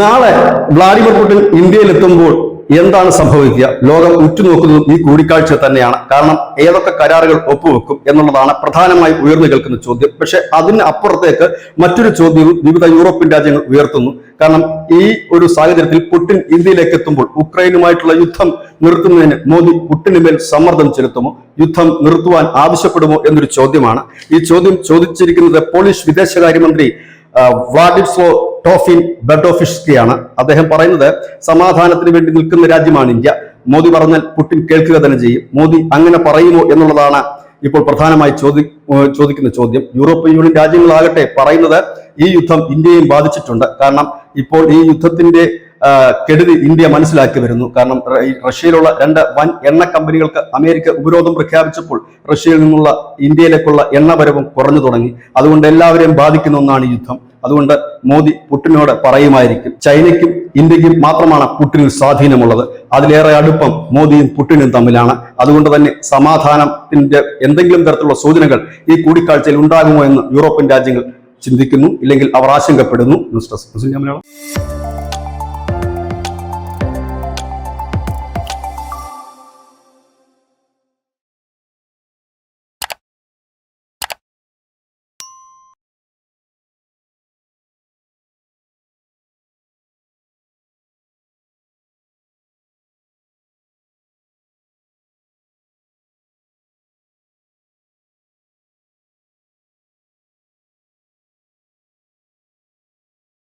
നാളെ Vladimir Putin ഇന്ത്യയിലെത്തുമ്പോൾ എന്താണ് സംഭവിക്കുക? ലോകം ഉറ്റുനോക്കുന്നതും ഈ കൂടിക്കാഴ്ച തന്നെയാണ്. കാരണം ഏതൊക്കെ കരാറുകൾ ഒപ്പുവെക്കും എന്നുള്ളതാണ് പ്രധാനമായി ഉയർന്നു കേൾക്കുന്ന ചോദ്യം. പക്ഷെ അതിന് അപ്പുറത്തേക്ക് മറ്റൊരു ചോദ്യവും വിവിധ യൂറോപ്യൻ രാജ്യങ്ങൾ ഉയർത്തുന്നു. കാരണം ഈ ഒരു സാഹചര്യത്തിൽ പുടിൻ ഇന്ത്യയിലേക്ക് എത്തുമ്പോൾ ഉക്രൈനുമായിട്ടുള്ള യുദ്ധം നിർത്തുന്നതിന് മോദി പുടിന് മേൽ സമ്മർദ്ദം ചെലുത്തുമോ? യുദ്ധം നിർത്തുവാൻ ആവശ്യപ്പെടുമോ എന്നൊരു ചോദ്യമാണ്. ഈ ചോദ്യം ചോദിച്ചിരിക്കുന്നത് പോളിഷ് വിദേശകാര്യമന്ത്രി വ്ളാഡിസ്ലോ ടോഫിൻ ബെഡോഫിഷ്കിയാണ്. അദ്ദേഹം പറയുന്നത് സമാധാനത്തിന് വേണ്ടി നിൽക്കുന്ന രാജ്യമാണ് ഇന്ത്യ. മോദി പറഞ്ഞാൽ പുടിൻ കേൾക്കുക തന്നെ ചെയ്യും. മോദി അങ്ങനെ പറയുമോ എന്നുള്ളതാണ് ഇപ്പോൾ പ്രധാനമായി ചോദിക്കുന്ന ചോദ്യം. യൂറോപ്യൻ യൂണിയൻ രാജ്യങ്ങളാകട്ടെ പറയുന്നത് ഈ യുദ്ധം ഇന്ത്യയും ബാധിച്ചിട്ടുണ്ട്. കാരണം ഇപ്പോൾ ഈ യുദ്ധത്തിന്റെ കെടുതി ഇന്ത്യ മനസ്സിലാക്കി വരുന്നു. കാരണം റഷ്യയിലുള്ള 2 വൻ എണ്ണ കമ്പനികൾക്ക് അമേരിക്ക ഉപരോധം പ്രഖ്യാപിച്ചപ്പോൾ റഷ്യയിൽ നിന്നുള്ള ഇന്ത്യയിലേക്കുള്ള എണ്ണവരവും കുറഞ്ഞു തുടങ്ങി. അതുകൊണ്ട് എല്ലാവരെയും ബാധിക്കുന്ന ഒന്നാണ് ഈ യുദ്ധം. അതുകൊണ്ട് മോദി പുടിനോട് പറയുമായിരിക്കും. ചൈനയ്ക്കും ഇന്ത്യക്കും മാത്രമാണ് പുടിനിൽ സ്വാധീനമുള്ളത്. അതിലേറെ അടുപ്പം മോദിയും പുടിനും തമ്മിലാണ്. അതുകൊണ്ട് തന്നെ സമാധാനത്തിന്റെ എന്തെങ്കിലും തരത്തിലുള്ള സൂചനകൾ ഈ കൂടിക്കാഴ്ചയിൽ ഉണ്ടാകുമോ എന്ന് യൂറോപ്യൻ രാജ്യങ്ങൾ ചിന്തിക്കുന്നു, ഇല്ലെങ്കിൽ അവർ ആശങ്കപ്പെടുന്നു. News desk Malayalam.